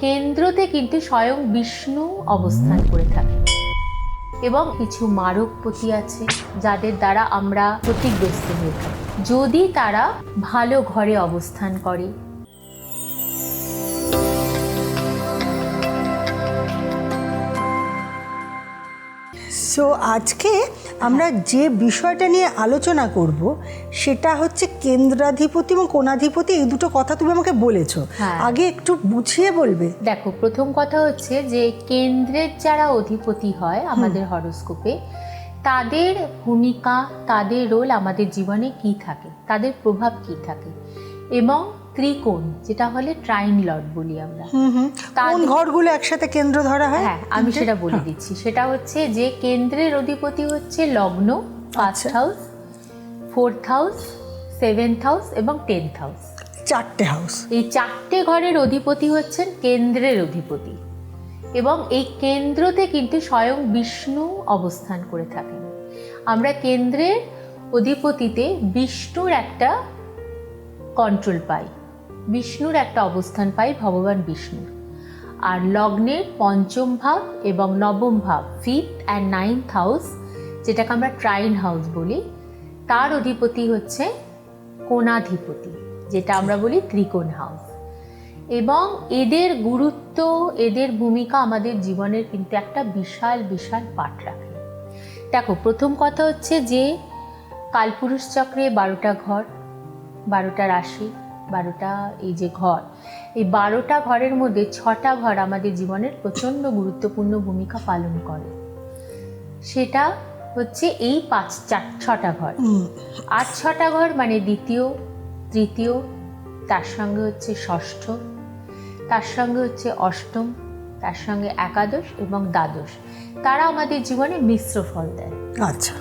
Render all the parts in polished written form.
কেন্দ্রতে কিন্তু স্বয়ং বিষ্ণু অবস্থান করে থাকে এবং কিছু মারকপতি আছে যাদের দ্বারা আমরা ক্ষতিগ্রস্ত হয়ে থাকি যদি তারা ভালো ঘরে অবস্থান করে। সো আজকে আমরা যে বিষয়টা নিয়ে আলোচনা করব সেটা হচ্ছে কেন্দ্রাধিপতি এবং কোণাধিপতি, এই দুটো কথা তুমি আমাকে বলেছো। আগে একটু বুঝিয়ে বলবে? দেখো, প্রথম কথা হচ্ছে যে কেন্দ্রের যারা অধিপতি হয় আমাদের হরোস্কোপে, তাদের ভূমিকা, তাদের রোল আমাদের জীবনে কি থাকে, তাদের প্রভাব কি থাকে, এবং ত্রিকোণ যেটা হলে ট্রাইন লর্ড বলি আমরা, কোন ঘরগুলো একসাথে কেন্দ্র ধরা হয়? হ্যাঁ, আমি সেটা বলে দিচ্ছি। সেটা হচ্ছে যে কেন্দ্রের অধিপতি হচ্ছে লগ্ন, first house, fourth house, seventh house এবং 10th হাউস। চারটে হাউস। এই চারটে ঘরের অধিপতি হচ্ছেন কেন্দ্রের অধিপতি এবং এই কেন্দ্রতে কিন্তু স্বয়ং বিষ্ণু অবস্থান করে থাকেন। আমরা কেন্দ্রের অধিপতিতে বিষ্ণুর একটা কন্ট্রোল পাই, বিষ্ণুর একটা অবস্থান পাই, ভগবান বিষ্ণুর। আর লগ্নের পঞ্চম ভাব এবং নবম ভাব, 5th and 9th হাউস, যেটাকে আমরা ট্রাইন হাউস বলি, তার অধিপতি হচ্ছে কোণাধিপতি, যেটা আমরা বলি ত্রিকোণ হাউস। এবং এদের গুরুত্ব, এদের ভূমিকা আমাদের জীবনের কিন্তু একটা বিশাল বিশাল পাঠ রাখে। দেখো, প্রথম কথা হচ্ছে যে কালপুরুষ চক্রে 12টা ঘর, 12টা রাশি, 12টা এই যে ঘর, এই 12টা ঘরের মধ্যে 6টা ঘর আমাদের জীবনের প্রচণ্ড গুরুত্বপূর্ণ ভূমিকা পালন করে। সেটা হচ্ছে এই 6টা ঘর। আর 6টা ঘর মানে দ্বিতীয়, তৃতীয়, তার সঙ্গে হচ্ছে ষষ্ঠ, তার সঙ্গে হচ্ছে অষ্টম, তার সঙ্গে একাদশ এবং দ্বাদশ। তারা আমাদের জীবনে মিশ্র ফল দেয়। আচ্ছা।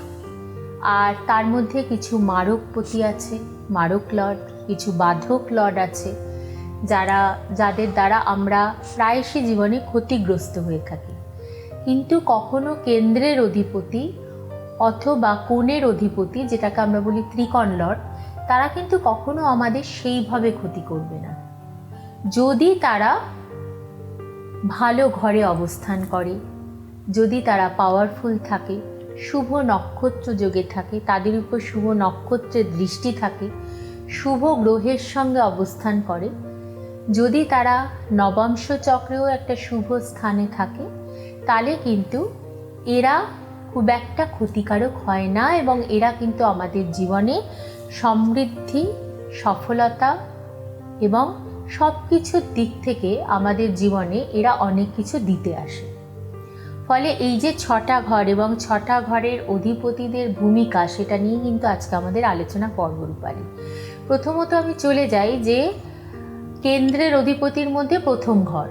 আর তার মধ্যে কিছু মারকপতি আছে, মারক লর্ড, কিছু বাধক লর্ড আছে যাদের দ্বারা আমরা প্রায়শই জীবনে ক্ষতিগ্রস্ত হয়ে থাকি। কিন্তু কখনো কেন্দ্রের অধিপতি অথবা কোণের অধিপতি, যেটাকে আমরা বলি ত্রিকোণ লর্ড, তারা কিন্তু কখনো আমাদের সেইভাবে ক্ষতি করবে না যদি তারা ভালো ঘরে অবস্থান করে, যদি তারা পাওয়ারফুল থাকে, শুভ নক্ষত্র যোগে থাকে, তাদের উপর শুভ নক্ষত্রের দৃষ্টি থাকে, শুভ গ্রহের সঙ্গে অবস্থান করে, যদি তারা নবাংশ চক্রেও একটা শুভ স্থানে থাকে, তাহলে কিন্তু এরা খুব একটা ক্ষতিকারক হয় না এবং এরা কিন্তু আমাদের জীবনে সমৃদ্ধি, সফলতা এবং সব কিছুর দিক থেকে আমাদের জীবনে এরা অনেক কিছু দিতে আসে। ফলে এই যে 6টা ঘর এবং 6টা ঘরের অধিপতিদের ভূমিকা, সেটা নিয়ে কিন্তু আজকে আমাদের আলোচনা পর্ব রূপালী। প্রথমত আমি চলে যাই যে কেন্দ্রের অধিপতির মধ্যে প্রথম ঘর,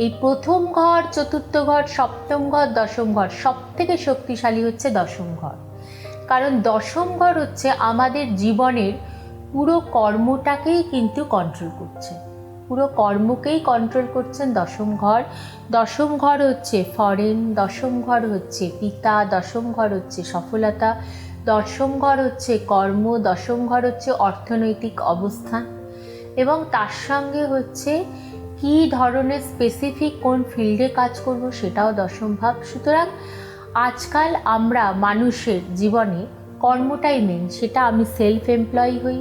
এই প্রথম ঘর, চতুর্থ ঘর, সপ্তম ঘর, দশম ঘর, সব থেকে শক্তিশালী হচ্ছে দশম ঘর। কারণ দশম ঘর হচ্ছে আমাদের জীবনের পুরো কর্মটাকেই কিন্তু কন্ট্রোল করছে, পুরো কর্মকেই কন্ট্রোল করছেন দশম ঘর। দশম ঘর হচ্ছে ফরেন, দশম ঘর হচ্ছে পিতা, দশম ঘর হচ্ছে সফলতা, দশম ঘর হচ্ছে কর্ম, দশম ঘর হচ্ছে অর্থনৈতিক অবস্থান এবং তার সঙ্গে হচ্ছে কী ধরনের স্পেসিফিক কোন ফিল্ডে কাজ করব সেটাও দশম ভাব। সুতরাং আজকাল আমরা মানুষের জীবনে কর্মটাই মেন, সেটা আমি সেলফ এমপ্লয়ি হই,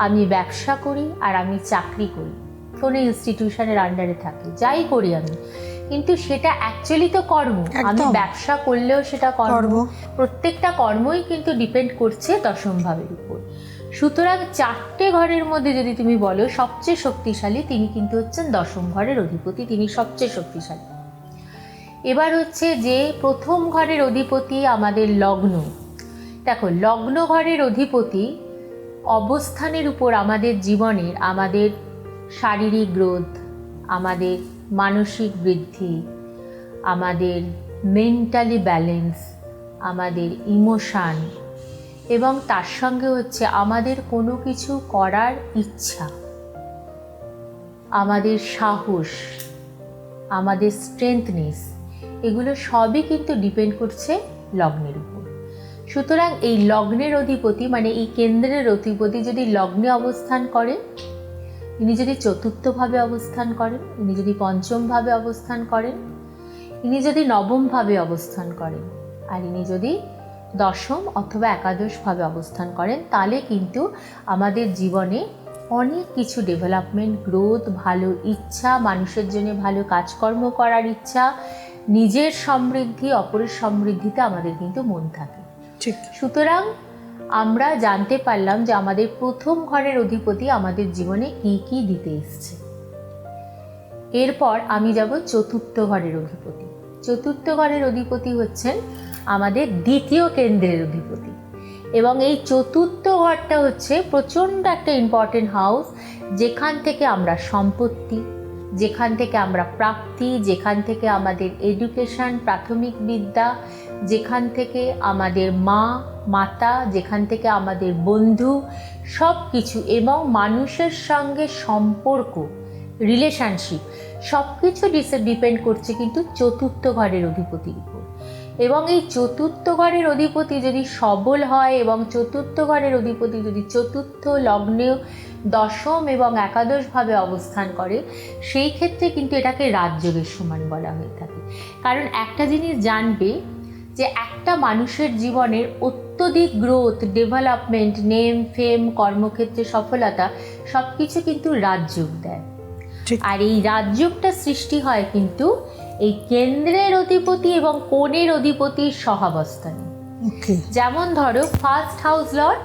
আমি ব্যবসা করি আর আমি চাকরি করি, কোনো ইনস্টিটিউশনের আন্ডারে থাকি, যাই করি আমি, কিন্তু সেটা অ্যাকচুয়ালি তো কর্ম। আমি ব্যবসা করলেও সেটা কর্ম। প্রত্যেকটা কর্মই কিন্তু ডিপেন্ড করছে দশম ভাবের উপর। সুতরাং 4টে ঘরের মধ্যে যদি তুমি বলো সবচেয়ে শক্তিশালী, তিনি কিন্তু হচ্ছেন দশম ঘরের অধিপতি, তিনি সবচেয়ে শক্তিশালী। এবার হচ্ছে যে প্রথম ঘরের অধিপতি আমাদের লগ্ন। দেখো, লগ্ন ঘরের অধিপতি অবস্থানের উপর আমাদের জীবনের, আমাদের শারীরিক গ্রোথ, আমাদের মানসিক বৃদ্ধি, আমাদের মেন্টালি ব্যালেন্স, আমাদের ইমোশান এবং তার সঙ্গে হচ্ছে আমাদের কোনো কিছু করার ইচ্ছা, আমাদের সাহস, আমাদের স্ট্রেংথনেস, এগুলো সবই কিন্তু ডিপেন্ড করছে লগ্নের উপর। সুতরাং এই লগ্নের অধিপতি মানে এই কেন্দ্রের অধিপতি যদি লগ্নে অবস্থান করে, ইনি যদি চতুর্থভাবে অবস্থান করেন, ইনি যদি পঞ্চমভাবে অবস্থান করেন, ইনি যদি নবমভাবে অবস্থান করেন, আর ইনি যদি দশম অথবা একাদশভাবে অবস্থান করেন, তাহলে কিন্তু আমাদের জীবনে অনেক কিছু ডেভেলপমেন্ট, গ্রোথ, ভালো ইচ্ছা, মানুষের জন্য ভালো কাজকর্ম করার ইচ্ছা, নিজের সমৃদ্ধি, অপরের সমৃদ্ধিতে আমাদের কিন্তু মন থাকে। ঠিক। সুতরাং আমরা জানতে পারলাম যে আমাদের প্রথম ঘরের অধিপতি আমাদের জীবনে কি কি দিতে এসছে। এরপর আমি যাব চতুর্থ ঘরের অধিপতি। চতুর্থ ঘরের অধিপতি হচ্ছেন আমাদের দ্বিতীয় কেন্দ্রের অধিপতি, এবং এই চতুর্থ ঘরটা হচ্ছে প্রচণ্ড একটা ইম্পর্টেন্ট হাউস, যেখান থেকে আমরা সম্পত্তি, যেখান থেকে আমরা প্রাপ্তি, যেখান থেকে আমাদের এডুকেশন, প্রাথমিক বিদ্যা, যেখান থেকে আমাদের মাতা, যেখান থেকে আমাদের বন্ধু, সব কিছু, এবং মানুষের সঙ্গে সম্পর্ক, রিলেশনশিপ, সব কিছু ডিপেন্ড করছে কিন্তু চতুর্থ ঘরের অধিপতির উপর। এবং এই চতুর্থ ঘরের অধিপতি যদি সবল হয় এবং চতুর্থ ঘরের অধিপতি যদি চতুর্থ লগ্নে, দশম এবং একাদশভাবে অবস্থান করে, সেই ক্ষেত্রে কিন্তু এটাকে রাজযোগের সমান বলা হয়ে থাকে। কারণ একটা জিনিস জানবে যে একটা মানুষের জীবনের অত্যধিক গ্রোথ, ডেভেলপমেন্ট, নেম, ফেম, কর্মক্ষেত্রে সফলতা, সব কিছু কিন্তু রাজযোগ দেয়। আর এই রাজযোগটা সৃষ্টি হয় কিন্তু এই কেন্দ্রের অধিপতি এবং কোণের অধিপতির সহাবস্থানে। যেমন ধরো ফার্স্ট হাউস লর্ড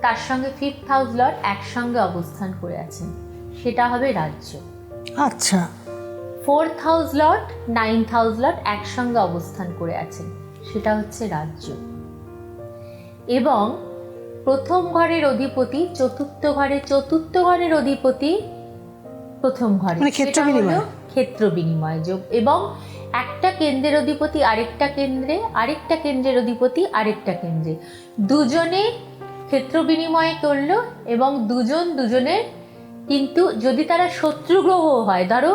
তার সঙ্গে ফিফথ হাউস লর্ড একসঙ্গে অবস্থান করে আছেন, সেটা হবে রাজ্য। আচ্ছা। Fourth house Lord, ninth house Lord একসঙ্গে অবস্থান করে আছেন, সেটা হচ্ছে রাজ্য। এবং প্রথম ঘরের অধিপতি চতুর্থ ঘরের অধিপতি প্রথম ঘরে, ক্ষেত্র বিনিময় যোগ। এবং একটা কেন্দ্রের অধিপতি আরেকটা কেন্দ্রে, আরেকটা কেন্দ্রের অধিপতি আরেকটা কেন্দ্রে, দুজনে ক্ষেত্র বিনিময় করলো, এবং দুজনের কিন্তু যদি তারা শত্রু গ্রহ হয়, ধরো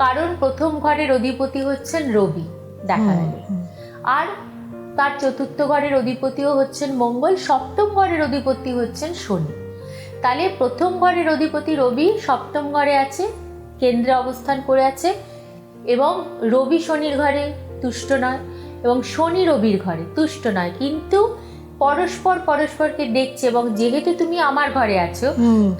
কারণ প্রথম ঘরের অধিপতি হচ্ছেন রবি দেখা গেল, আর তার চতুর্থ ঘরের অধিপতিও হচ্ছেন মঙ্গল, সপ্তম ঘরের অধিপতি হচ্ছেন শনি, তাহলে প্রথম ঘরের অধিপতি রবি সপ্তম ঘরে আছে, কেন্দ্রে অবস্থান করে আছে, এবং রবি শনির ঘরে তুষ্ট নয় এবং শনি রবির ঘরে তুষ্ট নয়, কিন্তু পরস্পরকে দেখছে, এবং যেহেতু তুমি আমার ঘরে আছো,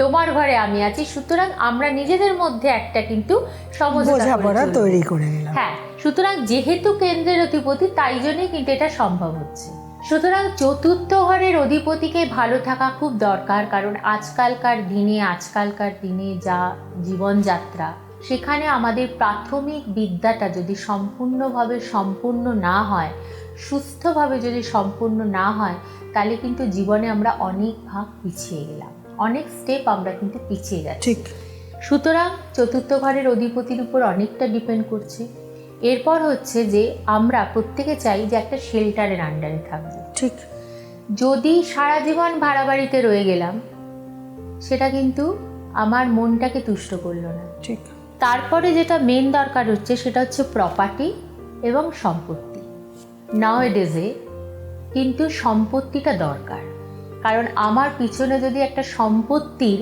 তোমার ঘরে আমি আছি, সুতরাং আমরা নিজেদের মধ্যে একটা কিন্তু সমঝোতা তৈরি করে নিলাম। হ্যাঁ, সুতরাং যেহেতু কেন্দ্রের অধিপতি, তাই জন্যই কিন্তু এটা সম্ভব হচ্ছে। সুতরাং চতুর্থ ঘরের অধিপতিকে ভালো থাকা খুব দরকার, কারণ আজকালকার দিনে যা জীবনযাত্রা, সেখানে আমাদের প্রাথমিক বিদ্যাটা যদি সম্পূর্ণভাবে সম্পূর্ণ না হয়, সুস্থভাবে যদি সম্পূর্ণ না হয়, তাহলে কিন্তু জীবনে আমরা অনেক ভাগ পিছিয়ে গেলাম, অনেক স্টেপ আমরা কিন্তু পিছিয়ে যাচ্ছি। সুতরাং চতুর্থ ঘরের অধিপতির উপর অনেকটা ডিপেন্ড করছে। এরপর হচ্ছে যে আমরা প্রত্যেকে চাই যে একটা শেল্টারের আন্ডারে থাকবো। ঠিক। যদি সারা জীবন ভাড়া বাড়িতে রয়ে গেলাম, সেটা কিন্তু আমার মনটাকে তুষ্ট করলো না। ঠিক। তারপরে যেটা মেন দরকার হচ্ছে, সেটা হচ্ছে প্রপার্টি এবং সম্পত্তি। নাওএডেজে কিন্তু সম্পত্তিটা দরকার, কারণ আমার পিছনে যদি একটা সম্পত্তির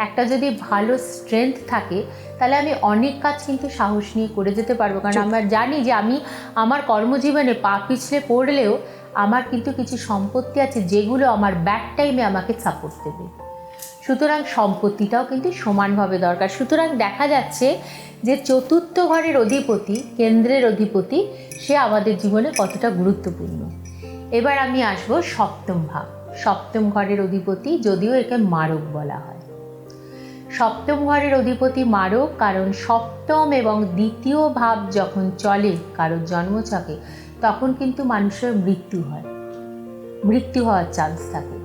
একটা যদি ভালো স্ট্রেংথ থাকে, তাহলে আমি অনেক কাজ কিন্তু সাহস নিয়ে করে যেতে পারবো। কারণ আমরা জানি যে আমি আমার কর্মজীবনে পা পিছলে পড়লেও আমার কিন্তু কিছু সম্পত্তি আছে, যেগুলো আমার ব্যাক টাইমে আমাকে সাপোর্ট দেবে। সুতরাং সম্পত্তিটাও কিন্তু সমানভাবে দরকার। সুতরাং দেখা যাচ্ছে যে চতুর্থ ঘরের অধিপতি, কেন্দ্রের অধিপতি, সে আমাদের জীবনে কতটা গুরুত্বপূর্ণ। এবার আমি আসবো সপ্তম ভাব। সপ্তম ঘরের অধিপতি, যদিও একে মারক বলা হয়। সপ্তম ঘরের অধিপতি মারক, কারণ সপ্তম এবং দ্বিতীয় ভাব যখন চলে কারোর জন্মছকে, তখন কিন্তু মানুষের মৃত্যু হওয়ার চান্স থাকে,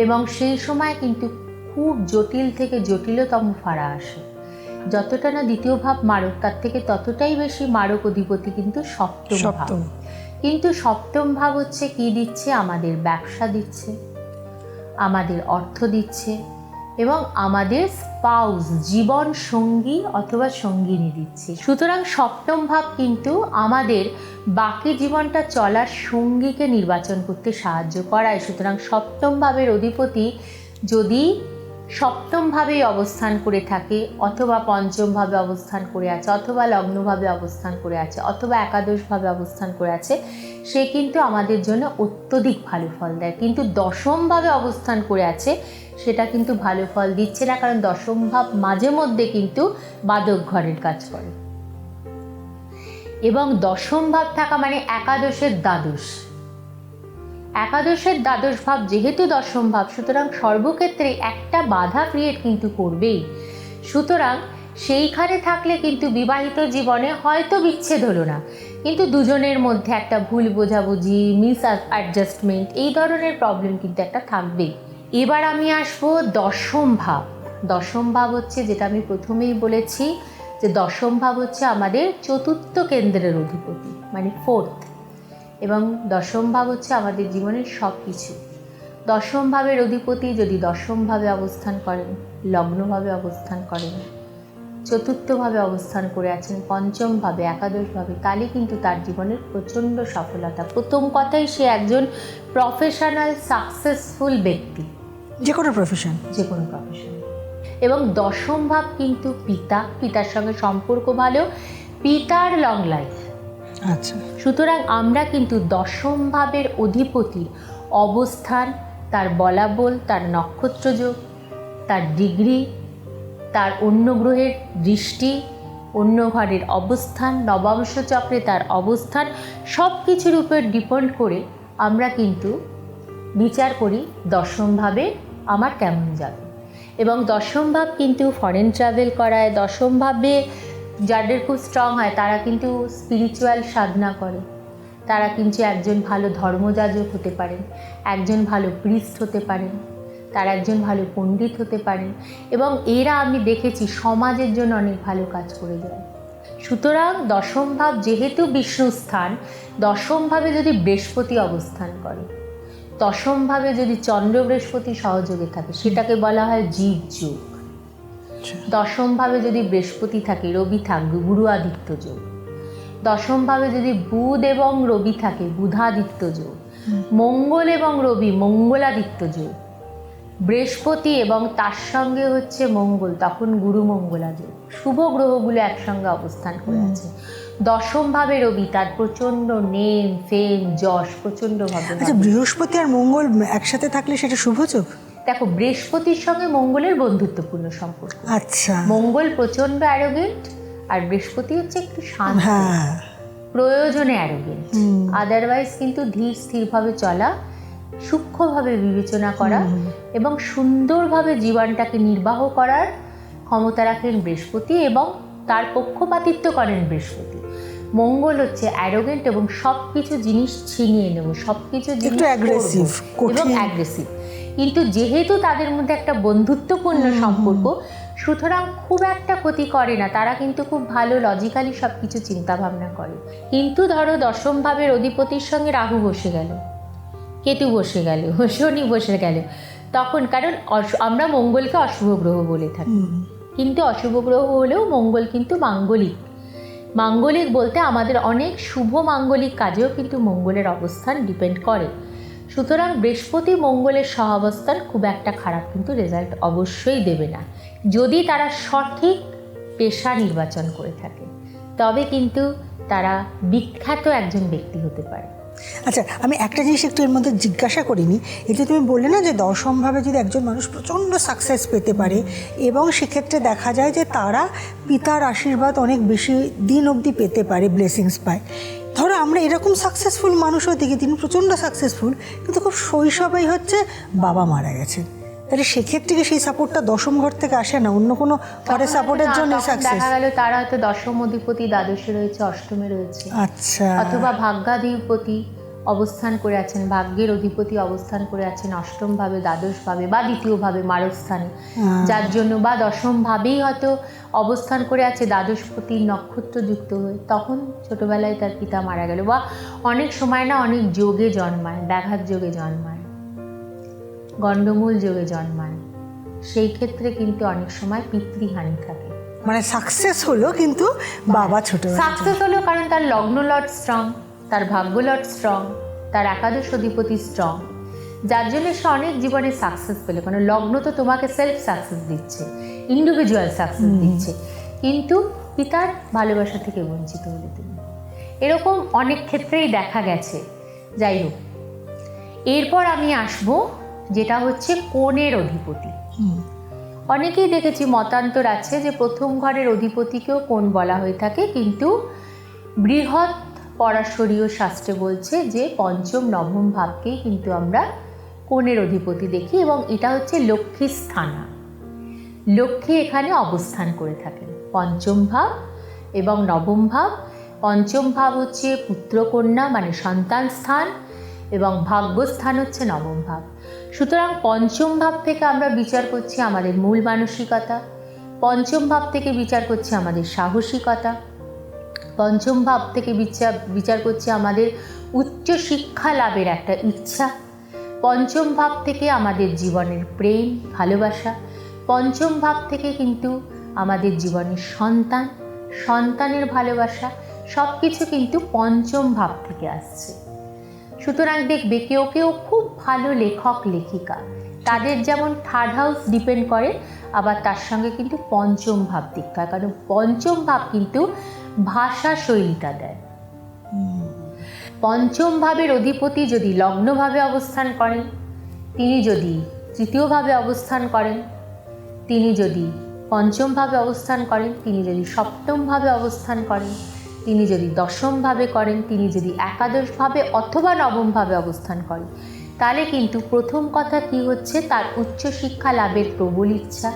এবং সেই সময় কিন্তু খুব জটিল থেকে জটিলতম ফাড়া আসে। যতটা না দ্বিতীয় ভাব মারক, তার থেকে ততটাই বেশি মারক অধিপতি কিন্তু সপ্তম ভাব। কিন্তু সপ্তম ভাব হচ্ছে কি দিচ্ছে? আমাদের ব্যবসা দিচ্ছে, আমাদের অর্থ দিচ্ছে, এবং আমাদের স্পাউস, জীবন সঙ্গী অথবা সঙ্গিনী দিচ্ছে। সুতরাং সপ্তম ভাব কিন্তু আমাদের বাকি জীবনটা চলার সঙ্গীকে নির্বাচন করতে সাহায্য করায়। সুতরাং সপ্তম ভাবের অধিপতি যদি সপ্তমভাবেই অবস্থান করে থাকে, অথবা পঞ্চমভাবে অবস্থান করে আছে, অথবা লগ্নভাবে অবস্থান করে আছে, অথবা একাদশভাবে অবস্থান করে আছে, সে কিন্তু আমাদের জন্য অত্যধিক ভালো ফল দেয়। কিন্তু দশমভাবে অবস্থান করে আছে সেটা কিন্তু ভালো ফল দিচ্ছে না, কারণ দশম ভাব মাঝে মধ্যে কিন্তু বাদক ঘরের কাজ করে। এবং দশম ভাব থাকা মানে একাদশের দ্বাদশ, একাদশের দ্বাদশ ভাব যেহেতু দশম ভাব, সুতরাং সর্বক্ষেত্রে একটা বাধা ক্রিয়েট কিন্তু করবেই। সুতরাং সেইখানে থাকলে কিন্তু বিবাহিত জীবনে হয়তো বিচ্ছেদ হলো না, কিন্তু দুজনের মধ্যে একটা ভুল বোঝাবুঝি, মিস অ্যাডজাস্টমেন্ট, এই ধরনের প্রবলেম কিন্তু একটা থাকবেই। এবার আমি আসবো দশম ভাব। দশম ভাব হচ্ছে, যেটা আমি প্রথমেই বলেছি, যে দশম ভাব হচ্ছে আমাদের চতুর্থ কেন্দ্রের অধিপতি, মানে ফোর্থ। এবং দশম ভাব হচ্ছে আমাদের জীবনের সব কিছু। দশম ভাবের অধিপতি যদি দশমভাবে অবস্থান করেন, লগ্নভাবে অবস্থান করেন, চতুর্থভাবে অবস্থান করে আছেন, পঞ্চমভাবে, একাদশভাবে, তাহলে কিন্তু তার জীবনের প্রচণ্ড সফলতা। প্রথম কথাই, সে একজন প্রফেশনাল সাকসেসফুল ব্যক্তি, যে কোনো প্রফেশন। এবং দশম ভাব কিন্তু পিতার সঙ্গে সম্পর্ক ভালো, পিতার লং লাইফ। আচ্ছা, সুতরাং আমরা কিন্তু দশম ভাবের অধিপতির অবস্থান, তার বলাবল, তার নক্ষত্রযোগ, তার ডিগ্রি, তার অন্য গ্রহের দৃষ্টি, অন্য ঘরের অবস্থান, নবাংশ চক্রে তার অবস্থান, সব কিছুর উপর ডিপেন্ড করে আমরা কিন্তু বিচার করি দশম ভাবে আমার কেমন যাবে। এবং দশম ভাব কিন্তু ফরেন ট্রাভেল করায়। দশম ভাবে যাদের খুব স্ট্রং হয় তারা কিন্তু স্পিরিচুয়াল সাধনা করে, তারা কিন্তু একজন ভালো ধর্মযাজক হতে পারেন, একজন ভালো প্রিস্ট হতে পারেন, তারা একজন ভালো পণ্ডিত হতে পারেন, এবং এরা আমি দেখেছি সমাজের জন্য অনেক ভালো কাজ করে যায়। সুতরাং দশম ভাব যেহেতু বিষ্ণু স্থান, দশম ভাবে যদি বৃহস্পতি অবস্থান করে, দশম ভাবে যদি চন্দ্র বৃহস্পতি সহযোগে থাকে, সেটাকে বলা হয় জীব যোগ। দশম ভাবে যদি বৃহস্পতি থাকে, রবি থাকবে, গুরু আদিত্য যোগ। দশম ভাবে যদি বুধ এবং রবি থাকে, বুধাদিত্য যোগ। মঙ্গল এবং রবি, মঙ্গলাদিত্য যোগ। বৃহস্পতি এবং তার সঙ্গে হচ্ছে মঙ্গল, তখন গুরু মঙ্গলা যোগ। শুভ গ্রহগুলো একসঙ্গে অবস্থান করে আছে। দশম ভাবে রবি, তার প্রচণ্ড নেম, ফেম, যশ প্রচণ্ডভাবে। আচ্ছা, বৃহস্পতি আর মঙ্গল একসাথে থাকলে সেটা শুভযোগ? দেখো, বৃহস্পতির সঙ্গে মঙ্গলের বন্ধুত্বপূর্ণ সম্পর্ক। আচ্ছা, মঙ্গল প্রচণ্ড অ্যারোগেন্ট, আর বৃহস্পতি হচ্ছে একটু শান্ত, প্রয়োজনে অ্যারোগেন্ট। আদারওয়াইজ কিন্তু ধীর স্থিরভাবে চলা, সূক্ষ্মভাবে বিবেচনা করা এবং সুন্দরভাবে জীবনটাকে নির্বাহ করার ক্ষমতা রাখেন বৃহস্পতি, এবং তার পক্ষপাতিত্ব করেন বৃহস্পতি। মঙ্গল হচ্ছে অ্যারোগেন্ট এবং সব কিছু জিনিস ছিনিয়ে নেব, সব কিছু জিনিস অ্যাগ্রেসিভ এবং অ্যাগ্রেসিভ। কিন্তু যেহেতু তাদের মধ্যে একটা বন্ধুত্বপূর্ণ সম্পর্ক, সুতরাং খুব একটা ক্ষতি করে না, তারা কিন্তু খুব ভালো লজিক্যালি সব কিছু চিন্তাভাবনা করে। কিন্তু ধরো দশম ভাবের অধিপতির সঙ্গে রাহু বসে গেল, কেতু বসে গেল, শনি বসে গেল, তখন, কারণ আমরা মঙ্গলকে অশুভ গ্রহ বলে থাকি, কিন্তু অশুভ গ্রহ হলেও মঙ্গল কিন্তু মাঙ্গলিক। মাঙ্গলিক বলতে আমাদের অনেক শুভ মাঙ্গলিক কাজেও কিন্তু মঙ্গলের অবস্থান ডিপেন্ড করে। সুতরাং বৃহস্পতি মঙ্গলের সহাবস্থান খুব একটা খারাপ কিন্তু রেজাল্ট অবশ্যই দেবে না, যদি তারা সঠিক পেশা নির্বাচন করে থাকে, তবে কিন্তু তারা বিখ্যাত একজন ব্যক্তি হতে পারে। আচ্ছা, আমি একটা জিনিস একটু এর মধ্যে জিজ্ঞাসা করিনি, এটা তুমি বললে না যে দশমভাবে যদি একজন মানুষ প্রচণ্ড সাকসেস পেতে পারে, এবং সেক্ষেত্রে দেখা যায় যে তারা পিতার আশীর্বাদ অনেক বেশি দিন অবধি পেতে পারে, ব্লেসিংস পায়। ধরো আমরা এরকম সাকসেসফুল মানুষও দেখি, তিনি প্রচণ্ড সাকসেসফুল, কিন্তু খুব শৈশবেই হচ্ছে বাবা মারা গেছে, তাহলে সেক্ষেত্রে কি সেই সাপোর্টটা দশম ঘর থেকে আসে না, অন্য কোনো ঘরের সাপোর্টের জন্য সাকসেস? দেখা গেল তারা হয়তো দশম অধিপতি দ্বাদশে রয়েছে, অষ্টমে রয়েছে, আচ্ছা, অথবা ভাগ্যাধিপতি অবস্থান করে আছেন, ভাগ্যের অধিপতি অবস্থান করে আছেন অষ্টম ভাবে, দ্বাদশ ভাবে বা দ্বিতীয় ভাবে মারস্থানে, যার জন্য, বা দশম ভাবেই হয়তো অবস্থান করে আছে দ্বাদশপতির নক্ষত্রযুক্ত হয়ে, তখন ছোটবেলায় তার পিতা মারা গেল। বা অনেক সময় না অনেক যোগে জন্মায়, ব্যাঘাত যোগে জন্মায়, গণ্ডমূল যোগে জন্মায়, সেই ক্ষেত্রে কিন্তু অনেক সময় পিতৃহানি থাকে। মানে সাকসেস হলো কিন্তু বাবা ছোটবেলা সাকসেস হলো কারণ তার লগ্ন লর্ড স্ট্রং, তার ভাগ্য লর্ড স্ট্রং, তার একাদশ অধিপতি স্ট্রং। যার জন্য সে অনেক জীবনে সাকসেস পেল, কারণ লগ্ন তো তোমাকে সেলফ সাকসেস দিচ্ছে, ইন্ডিভিজুয়াল সাকসেস দিচ্ছে, কিন্তু পিতার ভালোবাসা থেকে বঞ্চিত হলে তুমি। এরকম অনেক ক্ষেত্রেই দেখা গেছে। যাই হোক, এরপর আমি আসব যেটা হচ্ছে কোণের অধিপতি। অনেকেই দেখেছি মতান্তর আছে যে প্রথম ঘরের অধিপতিকেও কোণ বলা হয়ে থাকে, কিন্তু বৃহৎ পরাশরীয় শাস্ত্রে বলছে যে পঞ্চম নবম ভাবকেই কিন্তু আমরা কোণের অধিপতি দেখি, এবং এটা হচ্ছে লক্ষ্মী স্থানা। লক্ষ্মী এখানে অবস্থান করে থাকেন পঞ্চম ভাব এবং নবম ভাব। পঞ্চম ভাব হচ্ছে পুত্রকন্যা মানে সন্তান স্থান, এবং ভাগ্যস্থান হচ্ছে নবম ভাব। সুতরাং পঞ্চম ভাব থেকে আমরা বিচার করছি আমাদের মূল মানসিকতা, পঞ্চম ভাব থেকে বিচার করছি আমাদের সাহসিকতা, পঞ্চম ভাব থেকে বিচার করছি আমাদের উচ্চ শিক্ষা লাভের একটা ইচ্ছা, পঞ্চম ভাব থেকে আমাদের জীবনের প্রেম ভালোবাসা, পঞ্চম ভাব থেকে কিন্তু আমাদের জীবনের সন্তানের ভালোবাসা, সব কিছু কিন্তু পঞ্চম ভাব থেকে আসছে। সুতরাং দেখবে কেউ কেউ খুব ভালো লেখক লেখিকা, তাদের যেমন থার্ড হাউস ডিপেন্ড করে, আবার তার সঙ্গে কিন্তু পঞ্চম ভাব দিকটা, কারণ পঞ্চম ভাব কিন্তু ভাষা শৈলীটা দেয়। পঞ্চম ভাবের অধিপতি যদি লগ্নভাবে অবস্থান করেন, তিনি যদি তৃতীয়ভাবে অবস্থান করেন, তিনি যদি পঞ্চমভাবে অবস্থান করেন, তিনি যদি সপ্তমভাবে অবস্থান করেন, তিনি যদি দশমভাবে করেন, তিনি যদি একাদশভাবে অথবা নবমভাবে অবস্থান করেন, তাহলে কিন্তু প্রথম কথা কি হচ্ছে, তার উচ্চশিক্ষা লাভের প্রবল ইচ্ছা,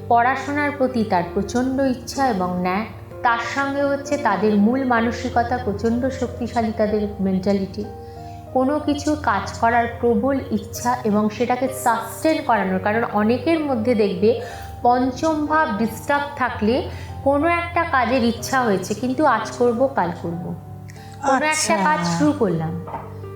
পড়াশোনার প্রতি তার প্রচণ্ড ইচ্ছা এবং ন্যাক, তার সঙ্গে হচ্ছে তাদের মূল মানসিকতা প্রচণ্ড শক্তিশালী, তাদের মেন্টালিটি, কোনো কিছু কাজ করার প্রবল ইচ্ছা এবং সেটাকে সাস্টেন করানোর। কারণ অনেকের মধ্যে দেখবে পঞ্চম ভাব ডিস্টার্ব থাকলে কোনো একটা কাজের ইচ্ছা হয়েছে, কিন্তু আজ করব কাল করব, কোনো একটা কাজ শুরু করলাম,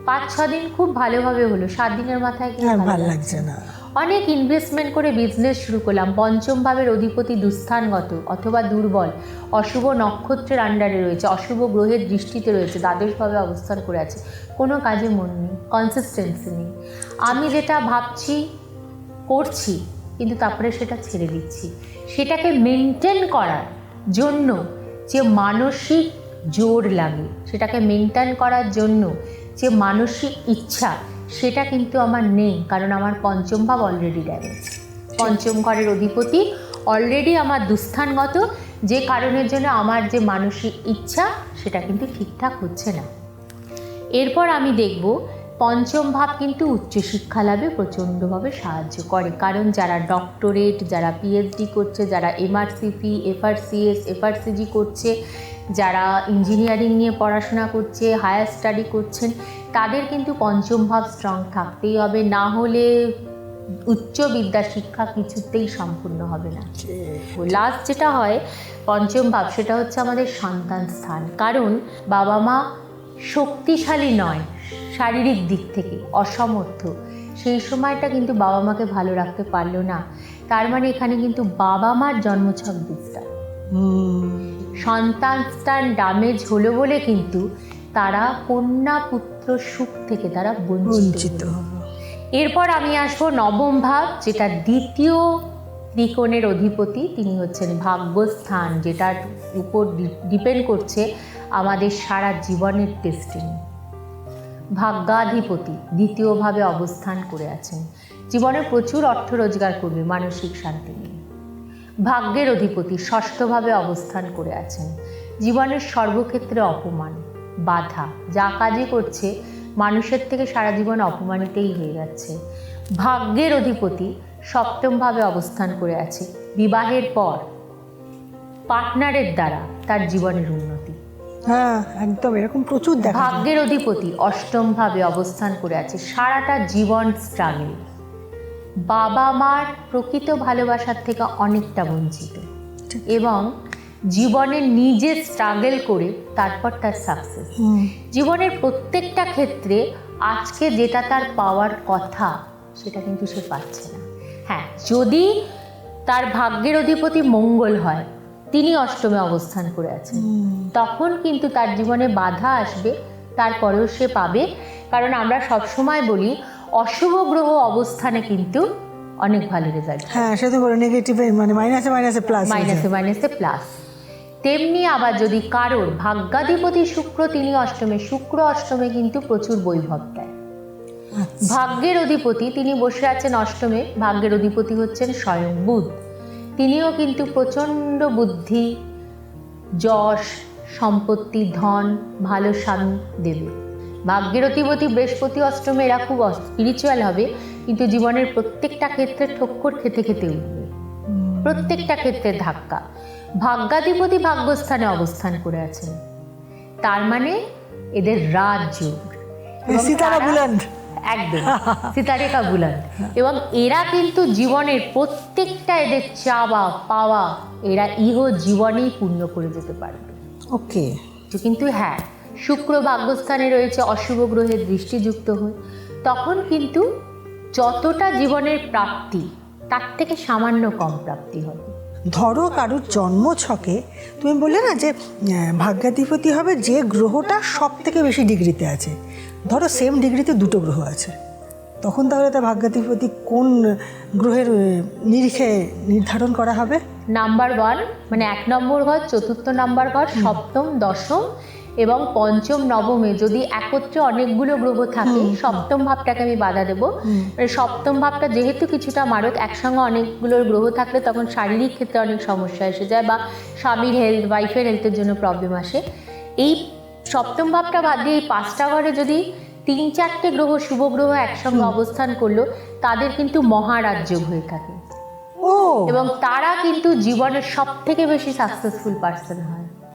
5-6 দিন খুব ভালোভাবে হলো, 7 দিনের মাথায় কিন্তু ভালো লাগছে না। অনেক ইনভেস্টমেন্ট করে বিজনেস শুরু করলাম, পঞ্চম ভাবের অধিপতি দুস্থানগত অথবা দুর্বল, অশুভ নক্ষত্রের আন্ডারে রয়েছে, অশুভ গ্রহের দৃষ্টিতে রয়েছে, দ্বাদশভাবে অবস্থান করে আছে, কোনো কাজে মন নেই, কনসিস্টেন্সি নেই, আমি যেটা ভাবছি করছি কিন্তু তারপরে সেটা ছেড়ে দিচ্ছি। সেটাকে মেনটেন করার জন্য যে মানসিক জোর লাগে, সেটাকে মেনটেন করার জন্য যে মানসিক ইচ্ছা, সেটা কিন্তু আমার নেই, কারণ আমার পঞ্চম ভাব অলরেডি ড্যামেজ, পঞ্চম ঘরের অধিপতি অলরেডি আমার দুস্থানগত, যে কারণের জন্য আমার যে মানসিক ইচ্ছা সেটা কিন্তু ঠিকঠাক হচ্ছে না। এরপর আমি দেখব পঞ্চম ভাব কিন্তু উচ্চশিক্ষা লাভে প্রচণ্ডভাবে সাহায্য করে, কারণ যারা ডক্টরেট, যারা পিএইচডি করছে, যারা এমআরসিপি, এফআরসিএস, এফআরসিজি করছে, যারা ইঞ্জিনিয়ারিং নিয়ে পড়াশোনা করছে, হায়ার স্টাডি করছেন, তাদের কিন্তু পঞ্চম ভাব স্ট্রং থাকতেই হবে, না হলে উচ্চ বিদ্যা শিক্ষা কিছুতেই সম্পূর্ণ হবে না। লাস্ট যেটা হয় পঞ্চম ভাব, সেটা হচ্ছে আমাদের সন্তান স্থান, কারণ বাবা মা শক্তিশালী নয়, শারীরিক দিক থেকে অসমর্থ, সেই সময়টা কিন্তু বাবা মাকে ভালো রাখতে পারলো না, তার মানে এখানে কিন্তু বাবা মার জন্মছক ডিস্টার্ব, সন্তান স্থান ড্যামেজ হলো বলে কিন্তু তারা কন্যা পুত্র সুখ থেকে তারা বঞ্চিত। এরপর আমি আসবো নবম ভাব, যেটা দ্বিতীয় ত্রিকোণের অধিপতি, তিনি হচ্ছেন ভাগ্যস্থান, যেটার উপর ডিপেন্ড করছে আমাদের সারা জীবনের ডেস্টিনি। ভাগ্যাধিপতি দ্বিতীয়ভাবে অবস্থান করে আছেন, জীবনে প্রচুর অর্থ রোজগার করবে, মানসিক শান্তি নিয়ে। ভাগ্যের অধিপতি ষষ্ঠভাবে অবস্থান করে আছেন, জীবনের সর্বক্ষেত্রে অপমান, বাধা, যা কাজই করছে মানুষের থেকে সারা জীবন অপমানিতই হয়ে যাচ্ছে। ভাগ্যের অধিপতি সপ্তমভাবে অবস্থান করে আছে, বিবাহের পর পার্টনারের দ্বারা তার জীবনের উন্নতি। হ্যাঁ, একদম এরকম প্রচুর দেখা যায়। ভাগ্যের অধিপতি অষ্টমভাবে অবস্থান করে আছে, সারাটা জীবন স্ট্রাগল, বাবা মার প্রকৃত ভালোবাসার থেকে অনেকটা বঞ্চিত, এবং জীবনে নিজে স্ট্রাগল করে তারপর তার সাকসেস। জীবনের প্রত্যেকটা ক্ষেত্রে আজকে যেটা তার পাওয়ার কথা সেটা কিন্তু সে পাচ্ছে না। হ্যাঁ, যদি তার ভাগ্যের অধিপতি মঙ্গল হয়, তিনি অষ্টমে অবস্থান করে আছেন, তখন কিন্তু তার জীবনে বাধা আসবে, তারপরেও সে পাবে। কারণ আমরা সবসময় বলি অশুভ গ্রহ অবস্থানে কিন্তু অনেক ভালো রেজাল্ট, হ্যাঁ সে তো বলে নেগেটিভ, মানে মাইনাসে মাইনাসে প্লাস, মাইনাসে মাইনাসে প্লাস। তেমনি আবার যদি কারোর ভাগ্যাধিপতি শুক্র তিনি অষ্টমে, শুক্র অষ্টমে কিন্তু প্রচুর বৈভব দেয়। ভাগ্যের অধিপতি তিনি বসে আছেন অষ্টমে, ভাগ্যের অধিপতি হচ্ছেন স্বয়ং বুধ, তিনিও কিন্তু প্রচণ্ড বুদ্ধি, যশ, সম্পত্তি, ধন, ভালো স্বামী দেবে। ভাগ্যের অধিপতি বৃহস্পতি অষ্টমে, এরা খুব স্পিরিচুয়াল হবে, কিন্তু জীবনের প্রত্যেকটা ক্ষেত্রে ঠক্কর খেতে খেতে উঠবে, প্রত্যেকটা ক্ষেত্রে ধাক্কা। ভাগ্যাধিপতি ভাগ্যস্থানে অবস্থান করে আছেন, তার মানে এদের রাজযোগ, সিতারা বুলন্দ, একদম সিতারে কা বুলন্দ। এবং এরা কিন্তু জীবনের প্রত্যেকটা এদের চাওয়া পাওয়া এরা ইহ জীবনেই পূর্ণ করে যেতে পারবে। ওকে, কিন্তু হ্যাঁ, শুক্র ভাগ্যস্থানে রয়েছে অশুভ গ্রহের দৃষ্টিযুক্ত হয়ে, তখন কিন্তু যতটা জীবনের প্রাপ্তি তার থেকে সামান্য কম প্রাপ্তি হবে। ধরো কারুর জন্ম ছকে তুমি বললে না যে ভাগ্যাধিপতি হবে যে গ্রহটা সব থেকে বেশি ডিগ্রিতে আছে, ধরো সেম ডিগ্রিতে দুটো গ্রহ আছে, তখন তাহলে তার ভাগ্যাধিপতি কোন গ্রহের নিরিখে নির্ধারণ করা হবে? নাম্বার 1 মানে 1 নম্বর ঘর, 4র্থ নাম্বার ঘর, সপ্তম, দশম এবং পঞ্চম, নবমে যদি একত্রে অনেকগুলো গ্রহ থাকে, সপ্তম ভাবটাকে আমি বাধা দেবো। মানে সপ্তম ভাবটা যেহেতু কিছুটা মারক, একসঙ্গে অনেকগুলো গ্রহ থাকলে তখন শারীরিক ক্ষেত্রে অনেক সমস্যা এসে যায়, বা স্বামীর হেলথ, ওয়াইফের হেলথের জন্য প্রবলেম আসে। এই সপ্তম ভাবটা বাদ দিয়ে এই 5টা ঘরে যদি 3-4টে গ্রহ, শুভ গ্রহ একসঙ্গে অবস্থান করলো, তাদের কিন্তু মহারাজযোগ হয়ে থাকে, ও, এবং তারা কিন্তু জীবনের সব থেকে বেশি সাকসেসফুল পার্সন হয়।